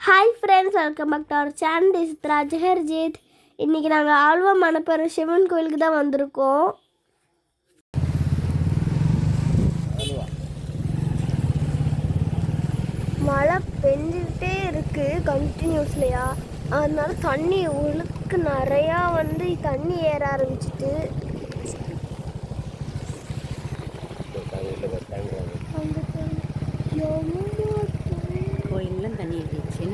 Hi friends, welcome back to our channel. This is Rajaharjith. இன்றைக்கி நாங்கள் ஆழ்வா மணப்பெரு சிவன் கோயிலுக்கு தான் வந்திருக்கோம். மழை பெஞ்சிக்கிட்டே இருக்குது கண்டினியூஸ்லையா, அதனால தண்ணி ஒழுக்கு நிறையா தண்ணி ஏற ஆரம்பிச்சிட்டு கோயிலெலாம் தண்ணி இருந்துச்சு.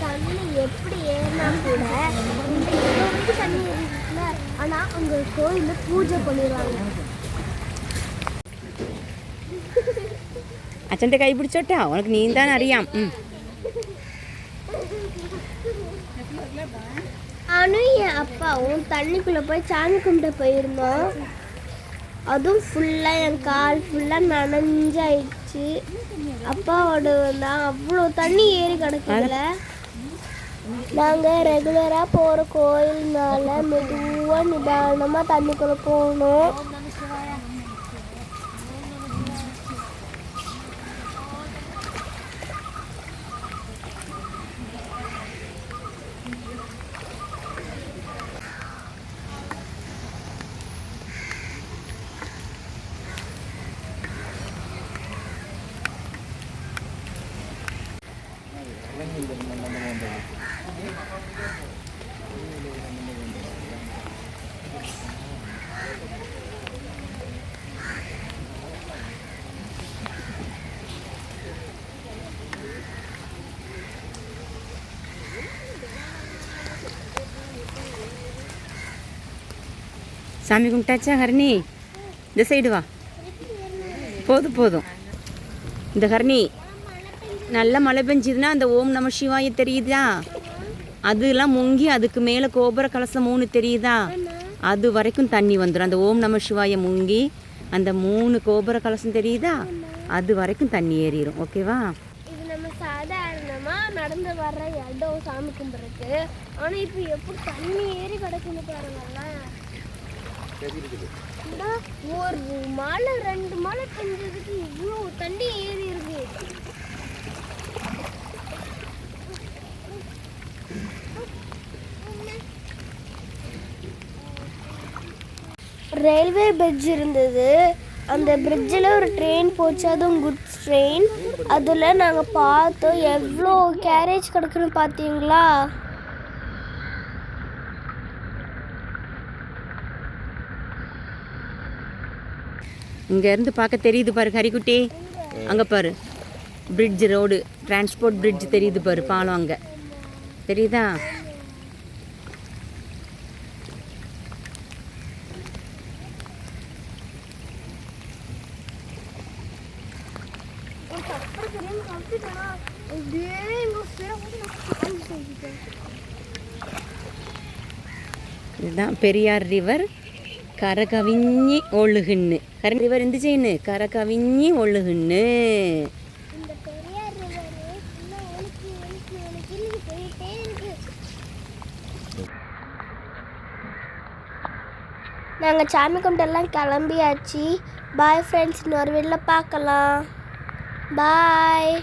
தண்ணி எப்படி ஏறினா கூட தண்ணி ஏறிச்சுல, ஆனால் அங்கே கோயிலில் பூஜை பண்ணிடுவாங்க. அச்சன்ட்ட கை பிடிச்சோட்டா, உனக்கு நீ தான் அறியாம். நானும் என் அப்பாவும் தண்ணிக்குள்ளே போய் சாமி கும்பிட்டு போயிருந்தோம். அதுவும் ஃபுல்லாக என் கால் ஃபுல்லாக நனைஞ்சாயிடுச்சு. அப்பாவோட தான் அவ்வளோ தண்ணி ஏறி கிடக்குதுல. நாங்கள் ரெகுலராக போகிற கோயில்னால மெதுவாக நிதானமாக தண்ணிக்குள்ளே போகணும். சாமி கும்பிட்டாச்சா ஹரணி? இந்த சைடு வா. போதும் போதும். இந்த ஹரணி நல்லா மழை பெஞ்சுதுன்னா அந்த ஓம் நம சிவாய தெரியுதா, அதெல்லாம் முங்கி அதுக்கு மேலே கோபுர கலசம் 3 தெரியுதா, அது வரைக்கும் தண்ணி வந்துடும். அந்த ஓம் நம சிவாய முங்கி அந்த 3 கோபுர கலசம் தெரியுதா, அது வரைக்கும் தண்ணி ஏறிடும். ஓகேவா? இது நம்ம சாதாரணமாக நடந்து வர்ற இடம் சாமி கும்பிட்றதுக்கு. ஆனால் இப்போ எப்படி தண்ணி ஏறி கிடக்குன்னு பாருங்கல்ல. ஒரு மழை 2 மழை பெஞ்சதுக்கு இவ்வளோ தண்ணி ஏறி இருக்கு. ரயில்வே பிரிட்ஜ் இருந்தது. அந்த பிரிட்ஜில் ஒரு ட்ரெயின் போச்சு, அதுவும் குட்ஸ் ட்ரெயின். அதில் நாங்கள் பார்த்தோம் எவ்வளோ கேரேஜ் கிடக்குன்னு பார்த்தீங்களா. இங்கேருந்து பார்க்க தெரியுது பாரு ஹரிக்குட்டி, அங்கே பாரு பிரிட்ஜ், ரோடு டிரான்ஸ்போர்ட் பிரிட்ஜ் தெரியுது பாரு, பாலம் அங்கே தெரியுதா. இதுதான் பெரியார் ரிவர். கரகவிஞ்சி ஒழுகுன்னு ரிவர் எந்த செய்யு கரகவிஞ்சி ஒழுகுன்னு. நாங்கள் சாமி கும்பிட்டெல்லாம் கிளம்பியாச்சு. பாய் ஃப்ரெண்ட்ஸ், இன்னொரு வீட்டில் பார்க்கலாம். பாய்.